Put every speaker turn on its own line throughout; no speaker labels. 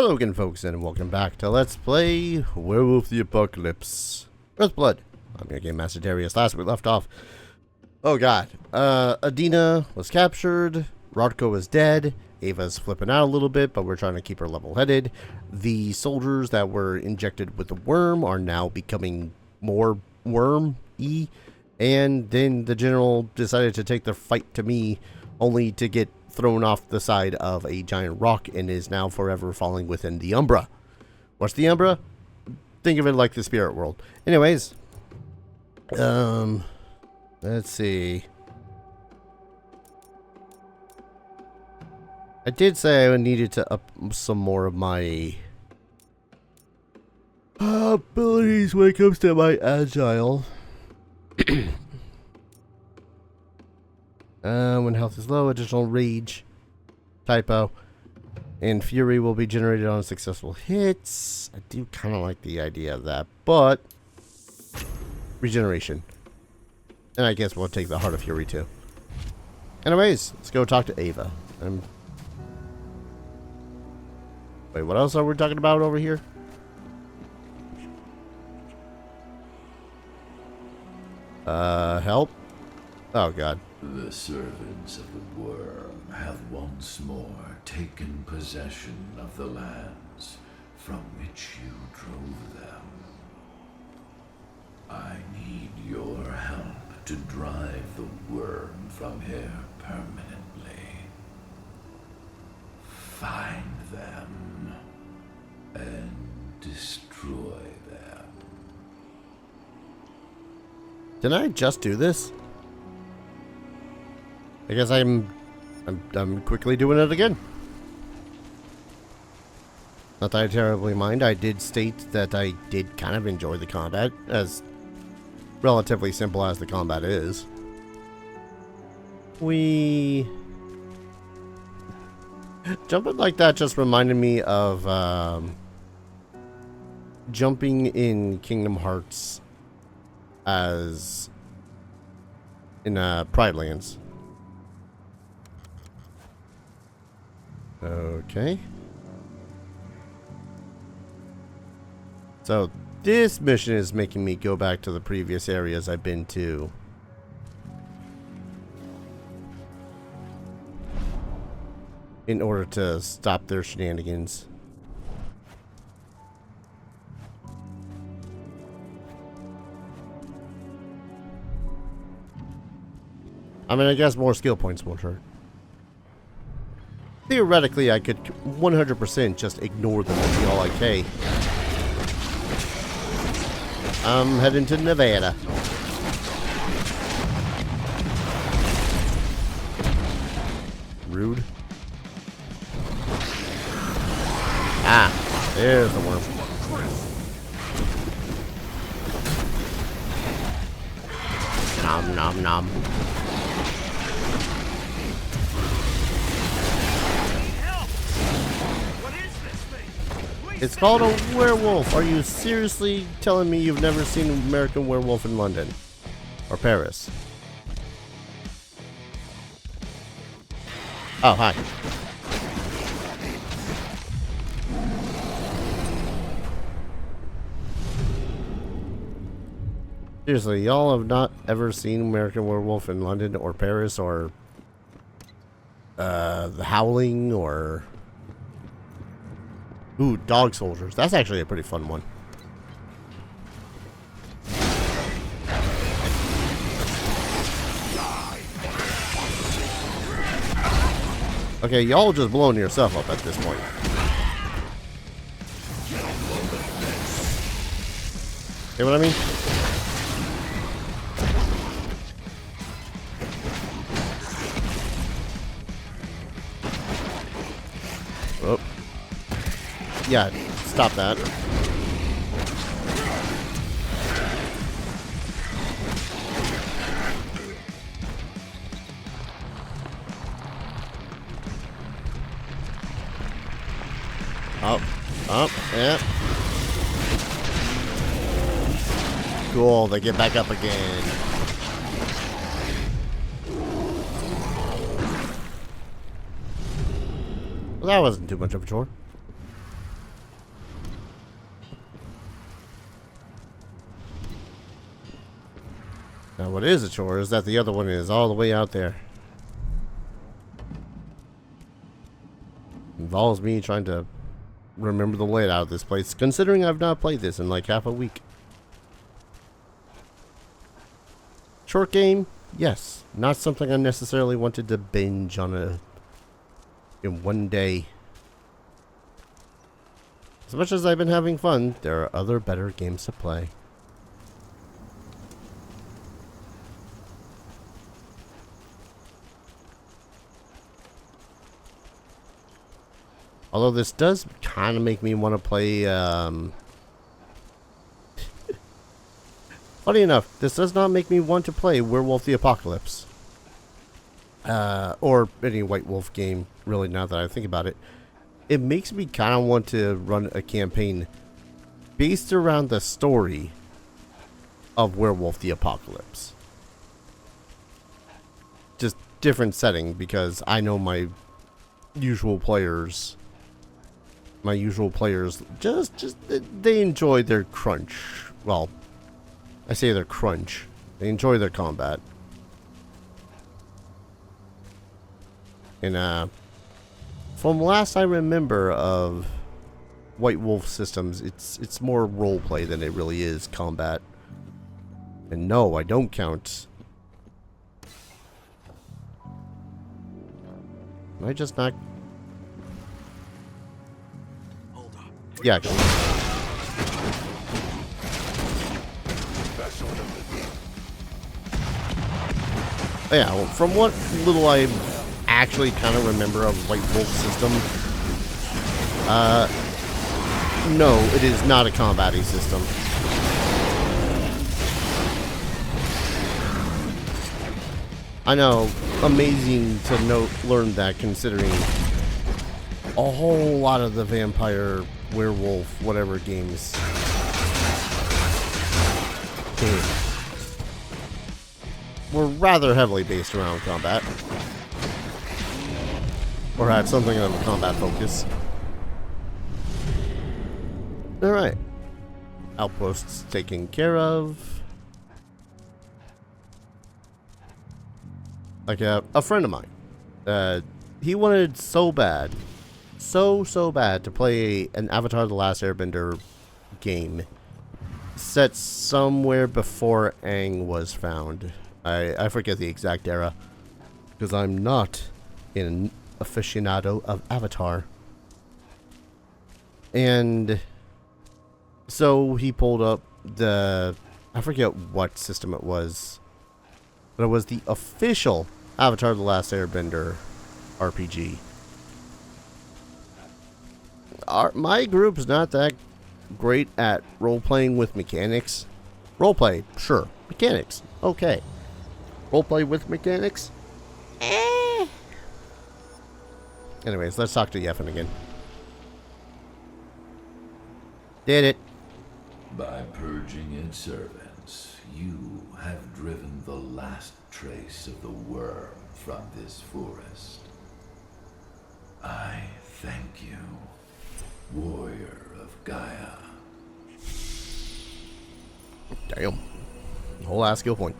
Hello again, folks, and welcome back to Let's Play Werewolf the Apocalypse. Earthblood. I'm your Game Master Darius. Last we left off. Oh god. Aedana was captured. Rodko is dead. Ava's flipping out a little bit, but we're trying to keep her level-headed. The soldiers that were injected with the worm are now becoming more worm-y. And then the general decided to take the fight to me, only to get thrown off the side of a giant rock and is now forever falling within the Umbra. What's the Umbra? Think of it like the spirit world. Anyways, let's see. I did say I needed to up some more of my abilities when it comes to my agile. When health is low, additional rage, typo, and fury will be generated on successful hits. I do kind of like the idea of that, but regeneration. And I guess we'll take the Heart of Fury too. Anyways, let's go talk to Ava. Wait, what else are we talking about over here? Help? Oh god.
The servants of the worm have once more taken possession of the lands from which you drove them. I need your help to drive the worm from here permanently. Find them and destroy them.
Did I just do this? I guess I'm quickly doing it again. Not that I terribly mind. I did state that I did kind of enjoy the combat, as relatively simple as the combat is. Jumping like that just reminded me of jumping in Kingdom Hearts as in Pride Lands. Okay. So this mission is making me go back to the previous areas I've been to. In order to stop their shenanigans. I mean, I guess more skill points won't hurt. Theoretically, I could 100% just ignore them and be all like, hey, I'm heading to Nevada. Rude. Ah, there's the worm. Nom nom nom. It's called a werewolf. Are you seriously telling me you've never seen an American Werewolf in London? Or Paris? Oh, hi. Seriously, y'all have not ever seen American Werewolf in London or Paris or The Howling or... Ooh, Dog Soldiers. That's actually a pretty fun one. Okay, y'all just blowing yourself up at this point. See what I mean? Oh. Yeah, stop that. Up, yeah. Cool, they get back up again. Well, that wasn't too much of a chore. Now, what is a chore is that the other one is all the way out there. Involves me trying to remember the layout of this place, considering I've not played this in like half a week. Short game, yes. Not something I necessarily wanted to binge on in one day. As much as I've been having fun, there are other better games to play. Although this does kind of make me want to play, funny enough, this does not make me want to play Werewolf the Apocalypse. Or any White Wolf game, really, now that I think about it. It makes me kind of want to run a campaign based around the story of Werewolf the Apocalypse. Just different setting, because I know my usual players just they enjoy their crunch. Well, I say their crunch. They enjoy their combat. And from last I remember of White Wolf systems, it's more roleplay than it really is combat. And no, I don't count. Am I just not? Yeah. Yeah, well, from what little I actually kind of remember of White Wolf system, no, it is not a combat-y system. I know, amazing to learn that, considering a whole lot of the vampire, werewolf, whatever games were rather heavily based around combat, or had something of a combat focus. Alright. Outposts taken care of. Like a friend of mine. He wanted so bad to play an Avatar The Last Airbender game set somewhere before Aang was found. I forget the exact era, because I'm not an aficionado of Avatar. And so he pulled up I forget what system it was, but it was the official Avatar The Last Airbender RPG. My group's not that great at role-playing with mechanics. Roleplay, sure. Mechanics, okay. Roleplay with mechanics? Eh. Anyways, let's talk to Yeffin again. Did it.
By purging its servants, you have driven the last trace of the worm from this forest. I thank you, warrior of Gaia.
Damn. Whole ass skill point.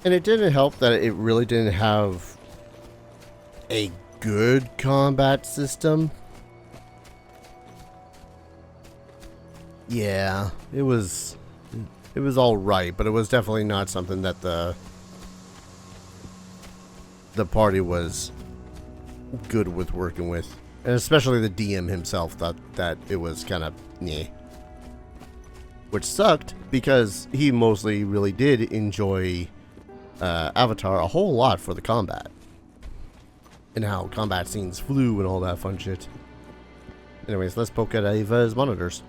And it didn't help that it really didn't have a good combat system. Yeah, it was alright, but it was definitely not something that the party was good with working with. And especially the DM himself thought that it was kind of meh. Which sucked, because he mostly really did enjoy Avatar a whole lot for the combat. And how combat scenes flew and all that fun shit. Anyways, let's poke at Ava's monitors.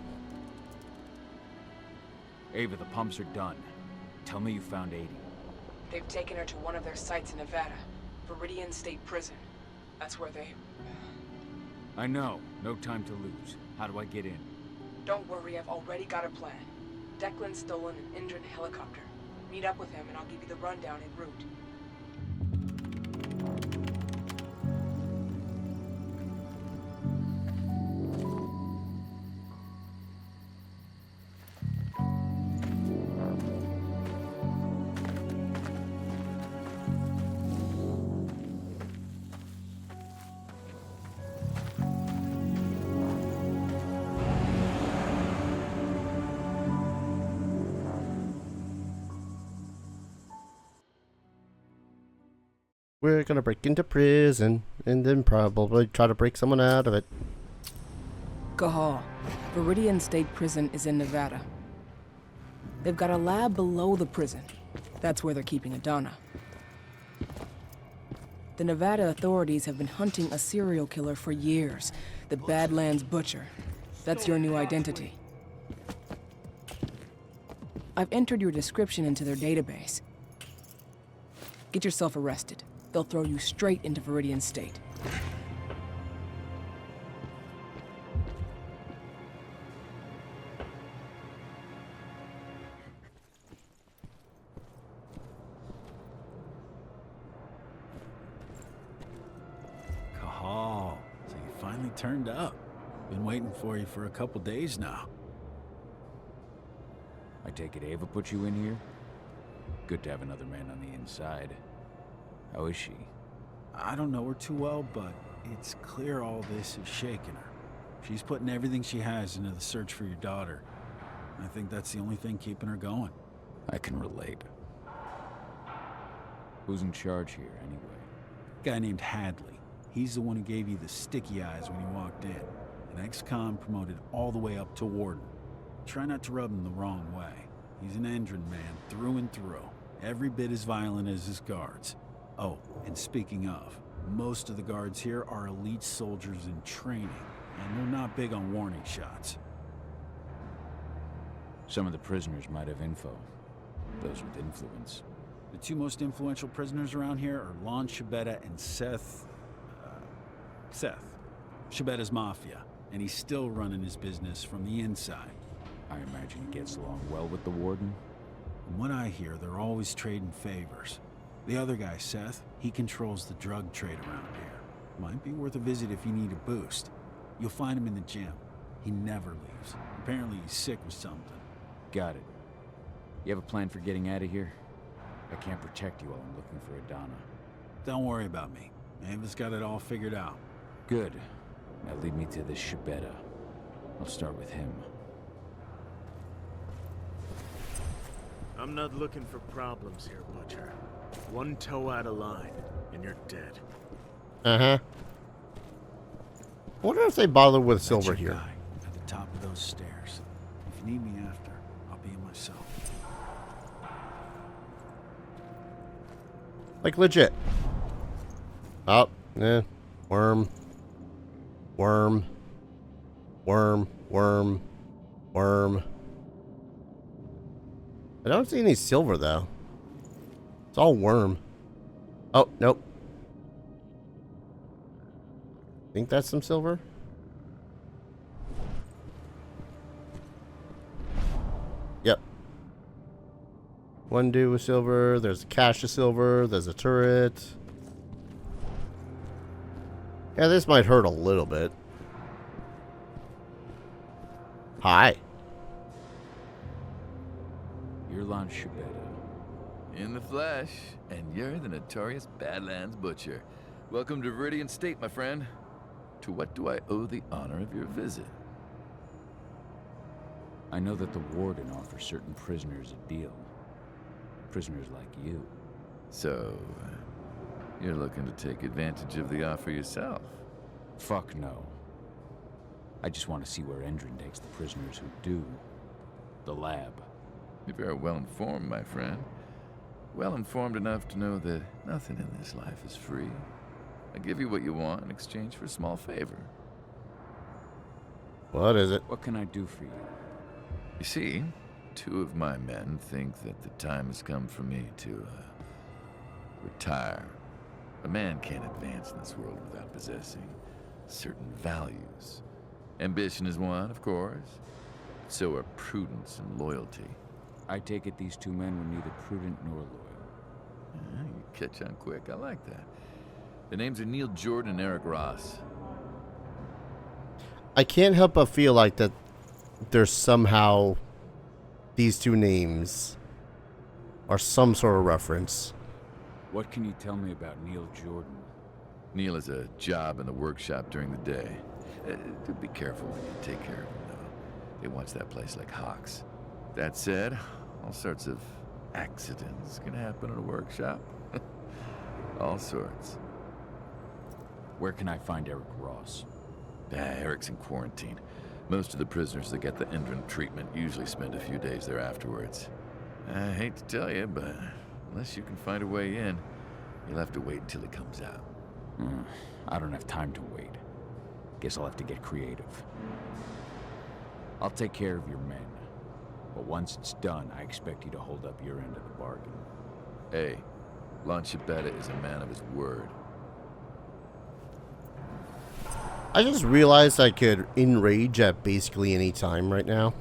Ava, the pumps are done. Tell me you found Aedie.
They've taken her to one of their sites in Nevada, Viridian State Prison. That's where they...
I know. No time to lose. How do I get in?
Don't worry, I've already got a plan. Declan's stolen an Indran helicopter. Meet up with him and I'll give you the rundown en route.
we're gonna break into prison and then probably try to break someone out of it.
Cahal, Viridian State Prison is in Nevada. They've got a lab below the prison. That's where they're keeping Aedana. The Nevada authorities have been hunting a serial killer for years. The Badlands Butcher. That's your new identity. I've entered your description into their database. Get yourself arrested. They'll throw you straight into Viridian State.
Cahal, so you finally turned up. Been waiting for you for a couple days now.
I take it Ava put you in here? Good to have another man on the inside. How is she?
I don't know her too well, but it's clear all this is shaking her. She's putting everything she has into the search for your daughter. I think that's the only thing keeping her going.
I can relate. Who's in charge here, anyway?
A guy named Hadley. He's the one who gave you the sticky eyes when you walked in. An ex-con promoted all the way up to warden. Try not to rub him the wrong way. He's an Endron man, through and through. Every bit as violent as his guards. Oh, and speaking of, most of the guards here are elite soldiers in training, and they're not big on warning shots.
Some of the prisoners might have info. Those with influence.
The two most influential prisoners around here are Lon Shabeta and Seth... Shabetta's mafia, and he's still running his business from the inside.
I imagine he gets along well with the warden.
From what I hear, they're always trading favors. The other guy, Seth, he controls the drug trade around here. Might be worth a visit if you need a boost. You'll find him in the gym. He never leaves. Apparently he's sick with something.
Got it. You have a plan for getting out of here? I can't protect you while I'm looking for Aedana.
Don't worry about me. Ava's got it all figured out.
Good. Now lead me to this Shabeta. I'll start with him.
I'm not looking for problems here, Butcher. One toe out of line, and you're dead.
Uh-huh. I wonder if they bother with
That's
silver
your
here.
guy, at the top of those stairs. If you need me after, I'll be in myself.
Like, legit. Oh, worm. Worm. Worm. Worm. Worm. I don't see any silver, though. It's all worm. Oh, nope. Think that's some silver? Yep. One dude with silver. There's a cache of silver. There's a turret. Yeah, this might hurt a little bit. Hi.
You're Lon Shabeta.
In the flesh, and you're the notorious Badlands Butcher. Welcome to Viridian State, my friend. To what do I owe the honor of your visit?
I know that the warden offers certain prisoners a deal. Prisoners like you.
So, you're looking to take advantage of the offer yourself?
Fuck no. I just want to see where Endron takes the prisoners who do. The lab.
You're very well informed, my friend. Well informed enough to know that nothing in this life is free. I give you what you want in exchange for a small favor.
What is it?
What can I do for you?
You see, two of my men think that the time has come for me to retire. A man can't advance in this world without possessing certain values. Ambition is one, of course. So are prudence and loyalty.
I take it these two men were neither prudent nor loyal.
Yeah, you catch on quick. I like that. The names are Neil Jordan and Eric Ross.
I can't help but feel like that there's somehow these two names are some sort of reference.
What can you tell me about Neil Jordan?
Neil has a job in the workshop during the day. Do be careful when you take care of him, though. They watch that place like hawks. That said, all sorts of accidents can happen in a workshop. All sorts.
Where can I find Eric Ross?
Eric's in quarantine. Most of the prisoners that get the Endron treatment usually spend a few days there afterwards. I hate to tell you, but unless you can find a way in, you'll have to wait until he comes out.
I don't have time to wait. Guess I'll have to get creative. I'll take care of your men. But once it's done, I expect you to hold up your end of the bargain.
Hey, Lancibetta is a man of his word.
I just realized I could enrage at basically any time right now.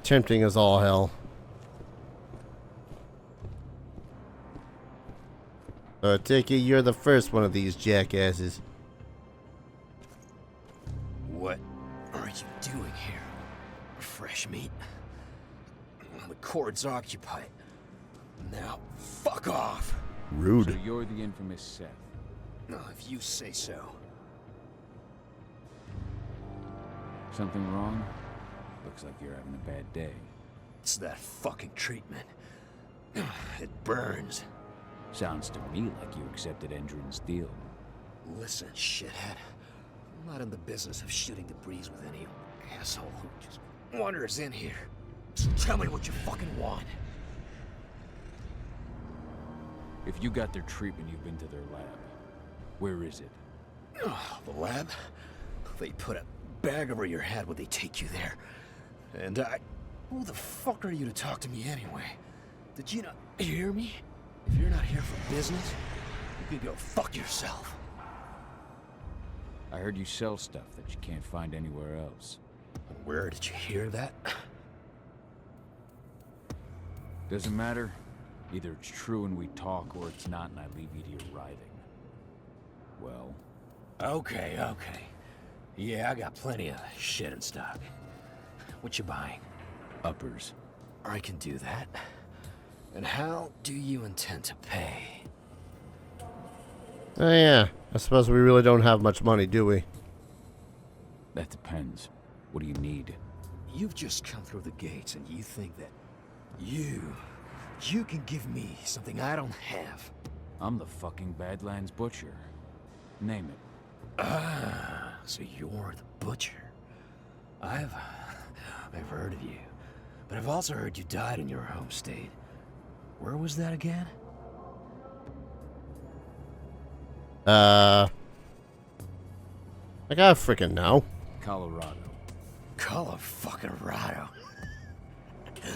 Tempting as all hell. So I take it you're the first one of these jackasses.
What are you doing here? Fresh meat? The cord's occupied. Now, fuck off!
Rude.
So you're the infamous Seth.
No, if you say so.
Something wrong? Looks like you're having a bad day.
It's that fucking treatment. It burns.
Sounds to me like you accepted Endron's deal.
Listen, shithead. I'm not in the business of shooting the breeze with any asshole who just wanders in here. So tell me what you fucking want.
If you got their treatment, you've been to their lab. Where is it?
Oh, the lab? They put a bag over your head when they take you there. And who the fuck are you to talk to me anyway? Did you not hear me? If you're not here for business, you can go fuck yourself.
I heard you sell stuff that you can't find anywhere else.
Where did you hear that?
Doesn't matter. Either it's true and we talk, or it's not and I leave you to your writhing. Well?
Okay. Yeah, I got plenty of shit in stock. What you buying?
Uppers.
I can do that. And how do you intend to pay?
Oh yeah, I suppose we really don't have much money, do we?
That depends. What do you need?
You've just come through the gates and you think that you can give me something I don't have.
I'm the fucking Badlands Butcher. Name it.
So you're the butcher. I've heard of you, but I've also heard you died in your home state. Where was that again?
I gotta freaking know.
Colorado.
Colorado. The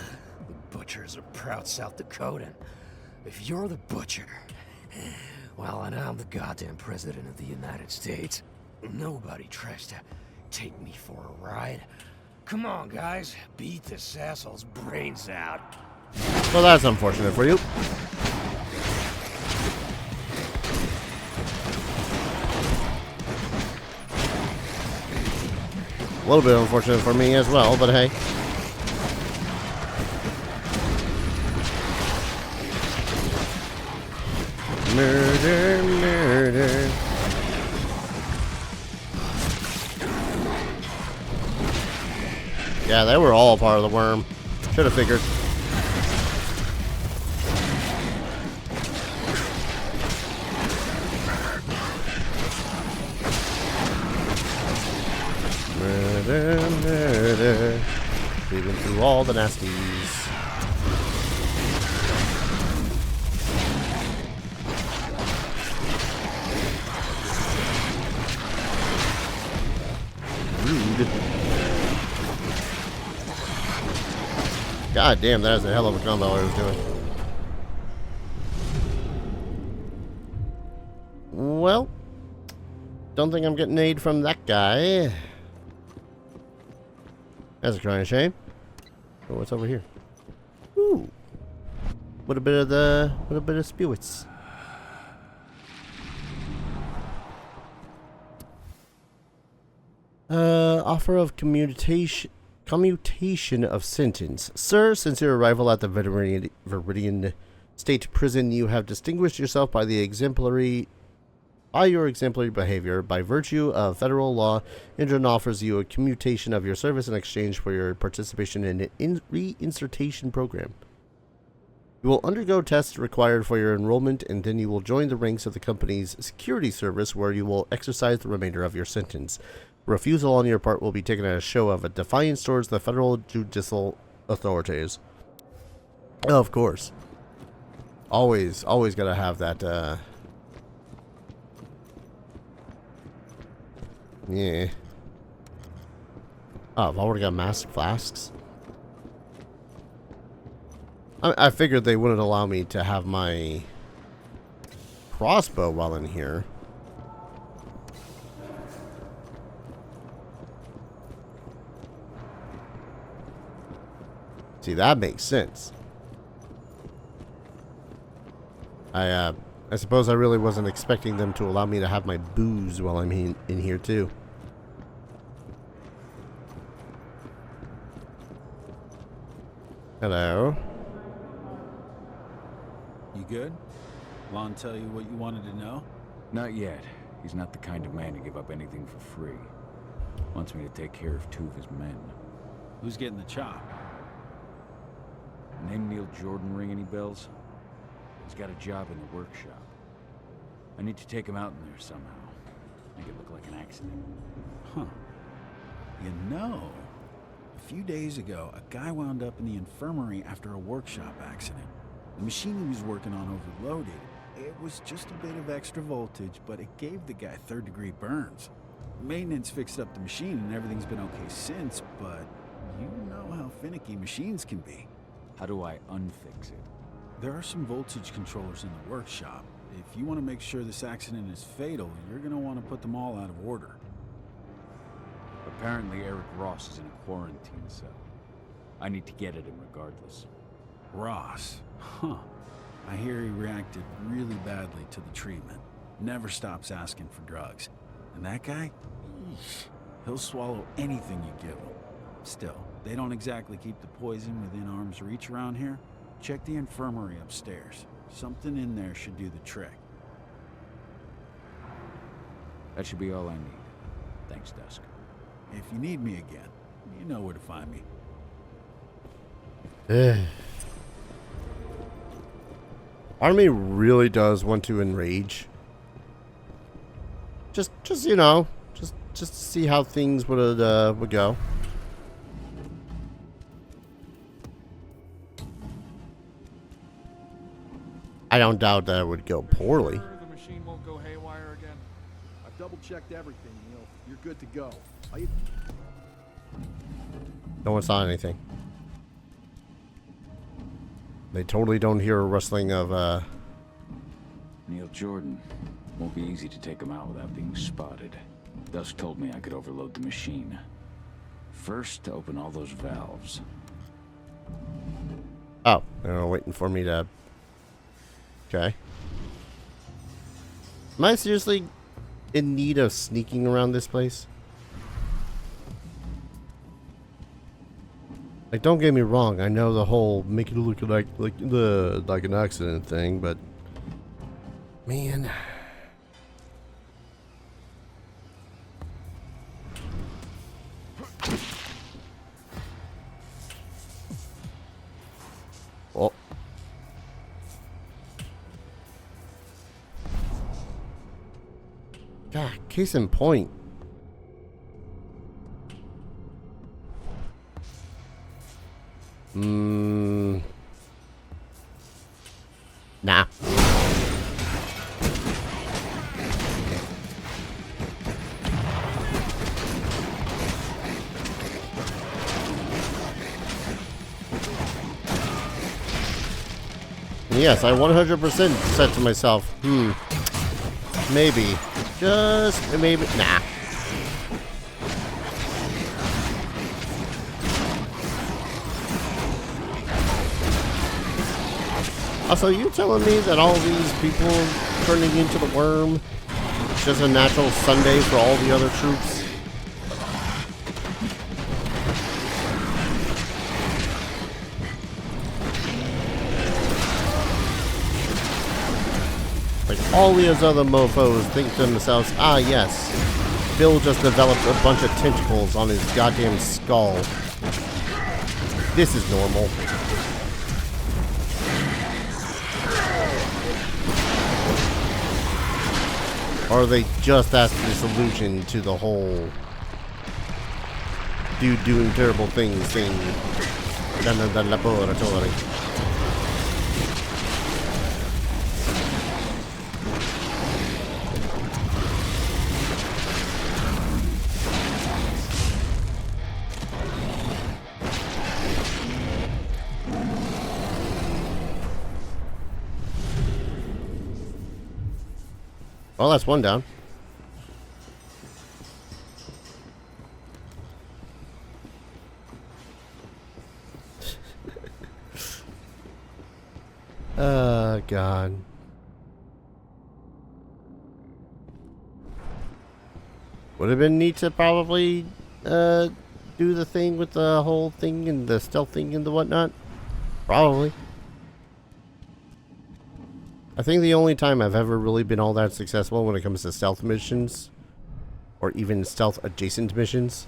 butcher's a proud South Dakotan. If you're the butcher, well, and I'm the goddamn president of the United States, nobody tries to take me for a ride. Come on, guys, beat this asshole's brains out.
Well, that's unfortunate for you. A little bit unfortunate for me as well, but hey. Murder, murder. Yeah, they were all part of the worm. Should have figured. Murder, murder. Weaving through all the nasties. Rude. God damn, that is a hell of a combo I was doing. Well, don't think I'm getting aid from that guy. That's a crying shame. Oh, what's over here? Ooh. What a bit of spewits. Offer of commutation of sentence. Sir, since your arrival at the Viridian State Prison, you have distinguished yourself by your exemplary behavior. By virtue of federal law, Indra offers you a commutation of your service in exchange for your participation in an reinsertion program. You will undergo tests required for your enrollment, and then you will join the ranks of the company's security service, where you will exercise the remainder of your sentence. Refusal on your part will be taken as a show of a defiance towards the federal judicial authorities. Of course. Always gotta have that, yeah. Oh, I've already got massive flasks. I figured they wouldn't allow me to have my crossbow while in here. See, that makes sense. I suppose I really wasn't expecting them to allow me to have my booze while I'm in here too. Hello.
You good? Lon tell you what you wanted to know?
Not yet. He's not the kind of man to give up anything for free. Wants me to take care of 2 of his men.
Who's getting the chop?
Name Neil Jordan ring any bells? He's got a job in the workshop. I need to take him out in there somehow. Make it look like an accident.
Huh. You know, a few days ago, a guy wound up in the infirmary after a workshop accident. The machine he was working on overloaded. It was just a bit of extra voltage, but it gave the guy 3rd-degree burns. Maintenance fixed up the machine and everything's been okay since, but you know how finicky machines can be.
How do I unfix it?
There are some voltage controllers in the workshop. If you want to make sure this accident is fatal, you're going to want to put them all out of order.
Apparently Eric Ross is in a quarantine cell. I need to get at him regardless.
Ross? Huh. I hear he reacted really badly to the treatment. Never stops asking for drugs. And that guy? Eesh. He'll swallow anything you give him. Still, they don't exactly keep the poison within arm's reach around here. Check the infirmary upstairs. Something in there should do the trick.
That should be all I need. Thanks, Dusk.
If you need me again, you know where to find me.
Army really does want to enrage. Just you know, just to see how things would go. I don't doubt that it would go poorly.
The machine won't go haywire again.
I've double-checked everything, Neil. You're good to go.
No one saw anything. They totally don't hear a rustling of,
Neil Jordan. Won't be easy to take him out without being spotted. Dusk told me I could overload the machine. First, to open all those valves.
Oh, they're waiting for me to... Okay. Am I seriously in need of sneaking around this place? Like, don't get me wrong. I know the whole make it look like an accident thing, but man, oh, God, case in point. Nah. Yes, I 100% said to myself, maybe, just maybe, nah. Also, you telling me that all these people turning into the worm is just a natural Sunday for all the other troops? all these other mofos think to themselves, ah yes, Bill just developed a bunch of tentacles on his goddamn skull. This is normal. Or they just asked the solution to the whole dude doing terrible things thing in the laboratory. Well, that's one down. Oh, God. Would have been neat to probably do the thing with the whole thing and the stealth thing and the whatnot. Probably. I think the only time I've ever really been all that successful when it comes to stealth missions, or even stealth adjacent missions,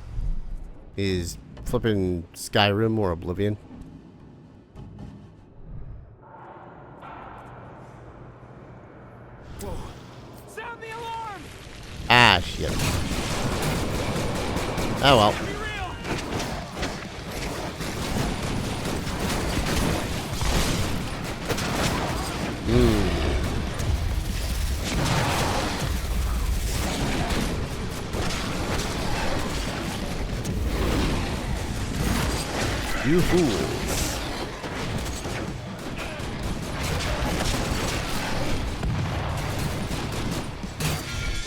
is flipping Skyrim or Oblivion.
Whoa. Sound the alarm!
Ah, shit. Oh well.
Be real!
You fools.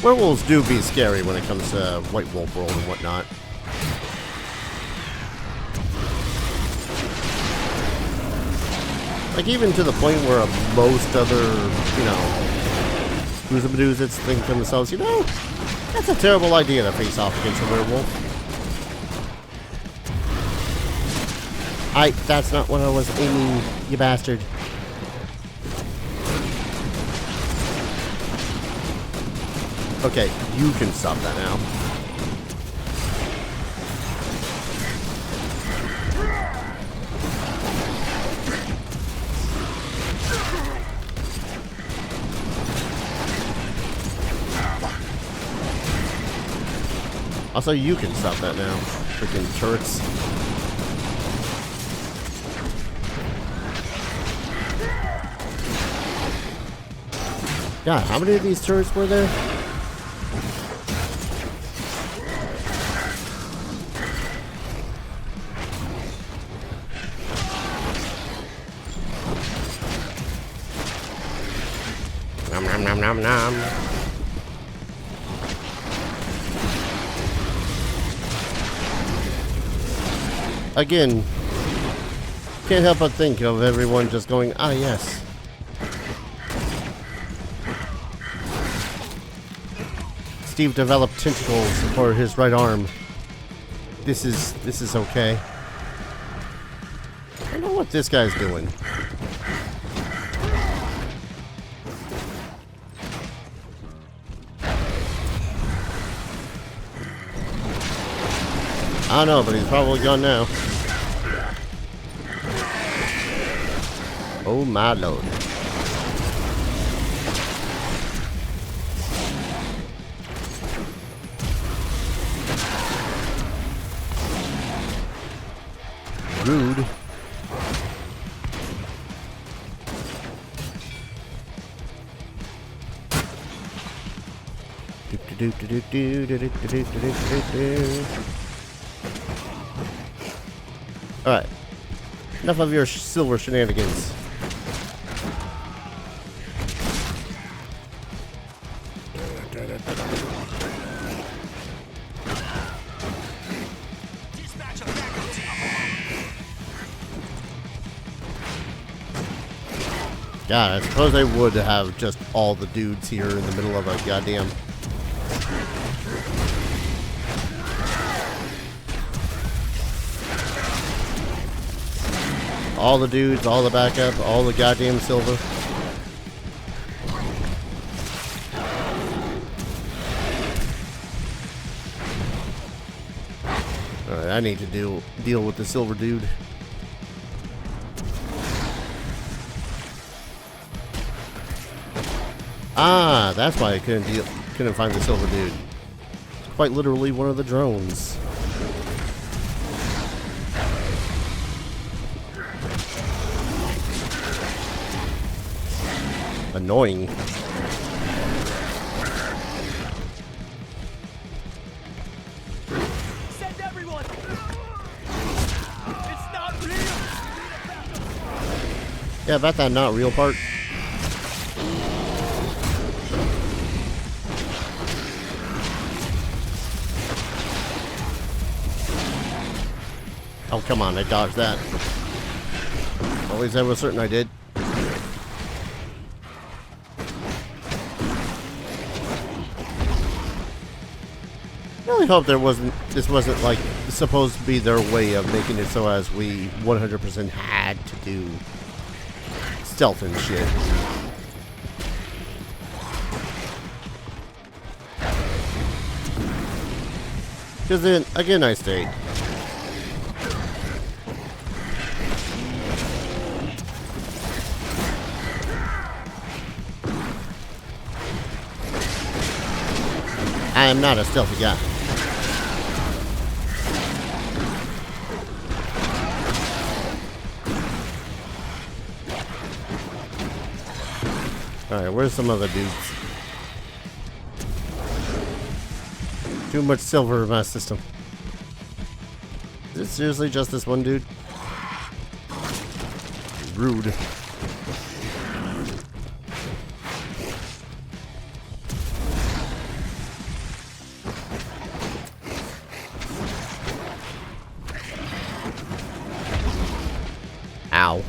Werewolves do be scary when it comes to White Wolf World and whatnot. Like, even to the point where most other, you know, Boozabadoozits think to themselves, you know, that's a terrible idea to face off against a werewolf. That's not what I was aiming, you bastard. Okay, you can stop that now. Also, you can stop that now. Freaking turrets. God, how many of these turrets were there? Nom nom nom nom nom. Again, can't help but think of everyone just going, ah yes. Steve developed tentacles for his right arm. This is okay. I don't know what this guy's doing. I don't know, but he's probably gone now. Oh my lord. Rude. Alright. Enough of your silver shenanigans. God, I suppose I would have just all the dudes here in the middle of a goddamn... All the dudes, all the backup, all the goddamn silver. Alright, I need to deal with the silver dude. Ah, that's why I couldn't find the silver dude. It's quite literally one of the drones. Annoying.
Send everyone! It's not real!
Yeah, about that not real part. Oh, come on, I dodged that. At least I was certain I did. I really hope this wasn't like supposed to be their way of making it so as we 100% had to do stealth and shit. Because then, again, I stayed. I am not a stealthy guy. Alright, where's some other dudes? Too much silver in my system. Is it seriously just this one dude? Rude. Ow.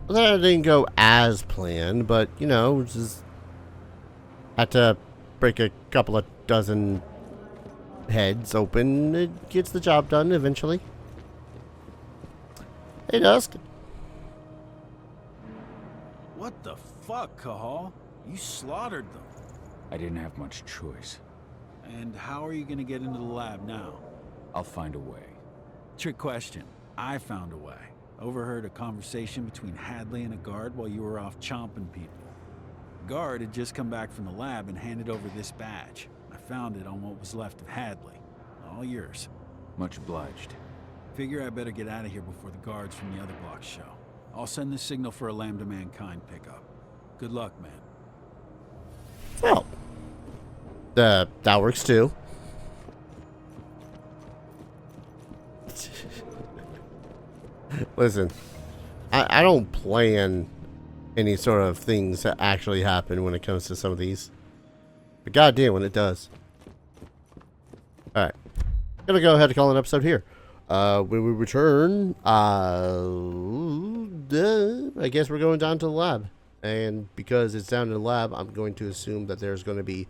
Well, that didn't go as planned, but, you know, just had to break a couple of dozen heads open. It gets the job done eventually. Hey, Dusk.
What the fuck, Cahal? You slaughtered them.
I didn't have much choice.
And how are you gonna get into the lab now?
I'll find a way.
Trick question. I found a way. Overheard a conversation between Hadley and a guard while you were off chomping people. Guard had just come back from the lab and handed over this badge. I found it on what was left of Hadley. All yours.
Much obliged.
Figure I better get out of here before the guards from the other block show. I'll send the signal for a Lambda Mankind pickup. Good luck, man.
Well, that works too. Listen, I don't plan any sort of things that actually happen when it comes to some of these. But goddamn when it does. Alright. Gonna go ahead and call an episode here. When we return, I guess we're going down to the lab. And because it's down in the lab, I'm going to assume that there's going to be,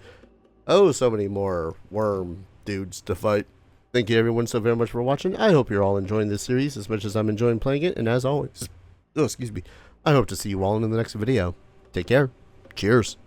oh, so many more worm dudes to fight. Thank you everyone so very much for watching. I hope you're all enjoying this series as much as I'm enjoying playing it. And as always, I hope to see you all in the next video. Take care. Cheers.